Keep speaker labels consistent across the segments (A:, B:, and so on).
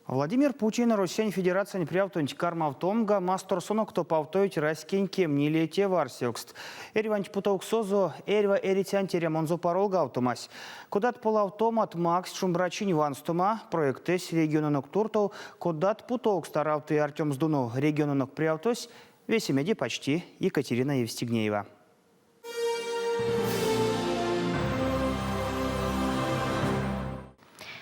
A: Владимир Путин Россия Федерация прявтунь кармавтомга масторсонок топавтоють раскень кемнили те варсиокст. Эреванч путаук созо эрва эритян теремонзо паролгавтомась. Кудат полавтомат Макс Шумбрачин ванстома проектес региононок туртов, кудат путаук старавты Артем Сдунов региононок прявтось, весемеди почти Екатерина Евстигнеева.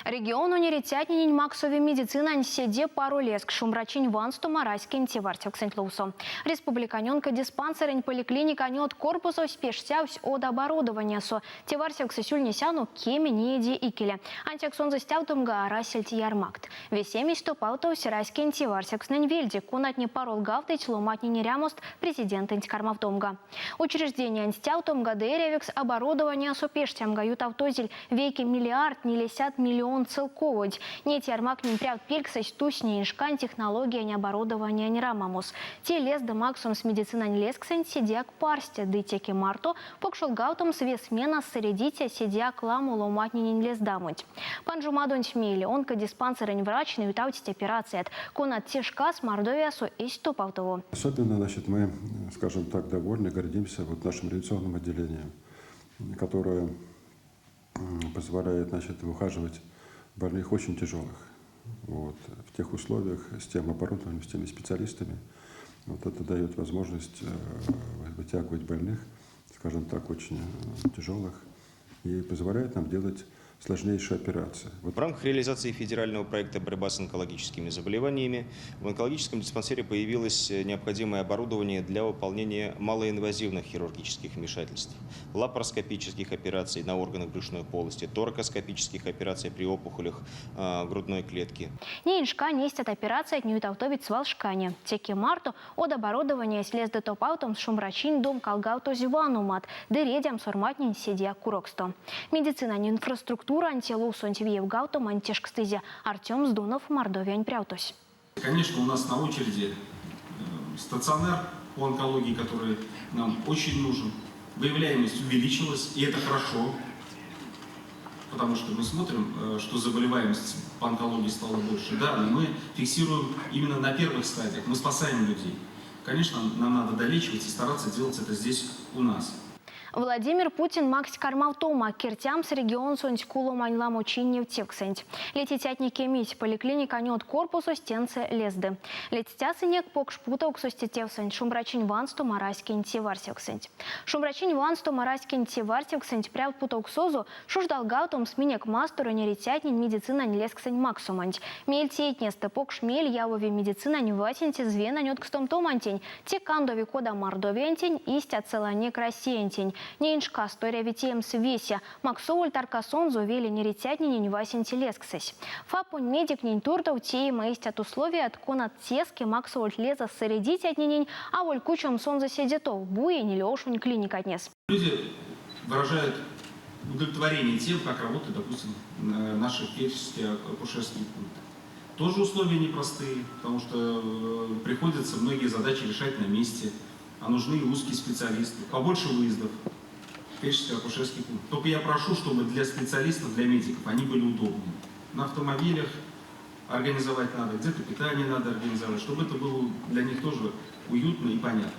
B: Регион университетнин Максови медицина седе пару леск шумрачень ванстума райскин тевартек Сент-Лусо. Республиканенка диспансерень поликлиника от корпуса спешсявсь от оборудования со тевартек сесюльнесяну кеми нееди икеле. Антексон застявтум гаара сельти ярмакт. Весеми стопаутовсь райскин тевартек сненвельди кунатни парол гавтыть ломатни нерямост президент интикармавтомга. Учреждение антстявтум гадеревикс оборудования со пештям гают автозель веки миллиард не лесят миллион целководь. Нет ярмак не пряв пирксась тусни иншкан технология не оборудования не рамамус. Те лес да максум с медицина не лесксен сидяк парсте дытеки марто покшел гаутом свесмена средите сидяк ламу ломатни не лес дамуть. Пан Жумадон смели онка диспансерень врач не витаутить операции от конат тяжка с мордовиасу и стопавтову.
C: Особенно, значит, мы, скажем так, довольны, гордимся вот нашим реанимационным отделением, которое позволяет, значит, ухаживать больных очень тяжелых. Вот. В тех условиях, с тем оборудованием, с теми специалистами, вот это дает возможность вытягивать больных, скажем так, очень тяжелых, и позволяет нам делать сложнейшие операции.
D: В рамках реализации федерального проекта «Борьба с онкологическими заболеваниями» в онкологическом диспансере появилось необходимое оборудование для выполнения малоинвазивных хирургических вмешательств, лапароскопических операций на органах брюшной полости, торакоскопических операций при опухолях грудной клетки.
B: Ниншка нестят операции от ньютавтовить с волшкани. Теки марту от оборудования слез до топаутом с шумрачин дом калгауто зиванумат, дередям сорматнин сидя куроксто. Медицина не инфраструктура антилусу антивиев гаутом антишкстызе Артем Сдунов Мордовиань пряутось.
E: Конечно, у нас на очереди стационар по онкологии, который нам очень нужен. Выявляемость увеличилась, и это хорошо, потому что мы смотрим, что заболеваемость по онкологии стала больше. Да, но мы фиксируем именно на первых стадиях, мы спасаем людей. Конечно, нам надо долечивать и стараться делать это здесь у нас.
B: Владимир Путин Макс Кармавтома киртям с регион сонтькулу маньламу чинев тексент. Летитятники мить поликлиника не от корпусу стенцы лезды. Летитясынек покшпуток состетевсент шумбрачин вансту марайскин тиварсевсент. Шумбрачин вансту марайскин тиварсевсент пряв путок созу шуждал гаутом сменек мастеру неритятнин медицина не лесксень максуманть. Мельтетнесте покшмель явови медицина не васенте звена не откстом томантень. Те кандови кода мордовентень истя целане красиентень. Нейншка сторя витием свеся. Максоуль таркасон зовели неритятнине не васенте лесксесь. Фапун медик нень туртов тей маисть от условия от конат тески Максоуль леза средить от нень, а воль кучам сон заседетов. Буе не лешунь клиник отнес.
E: Люди выражают удовлетворение тем, как работают, допустим, наши фельдшерские акушерские пункты. Тоже условия непростые, потому что приходится многие задачи решать на месте, а нужны и узкие специалисты. Побольше выездов, фельдшерский акушерский пункт. Только я прошу, чтобы для специалистов, для медиков они были удобны. На автомобилях организовать надо, где-то питание надо организовать, чтобы это было для них тоже уютно и понятно.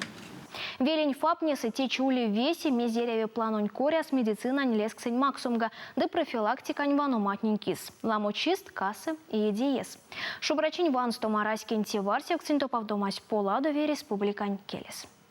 B: Велень фапнес и течули веси мезереве планунь коря с медицина не лесксень максумга, да профилактика ньвануматненькис. Ламочист, кассы и едиес. Шубрачин ван сто марайскин тиварсек цинтопавдомась поладове республикань келес.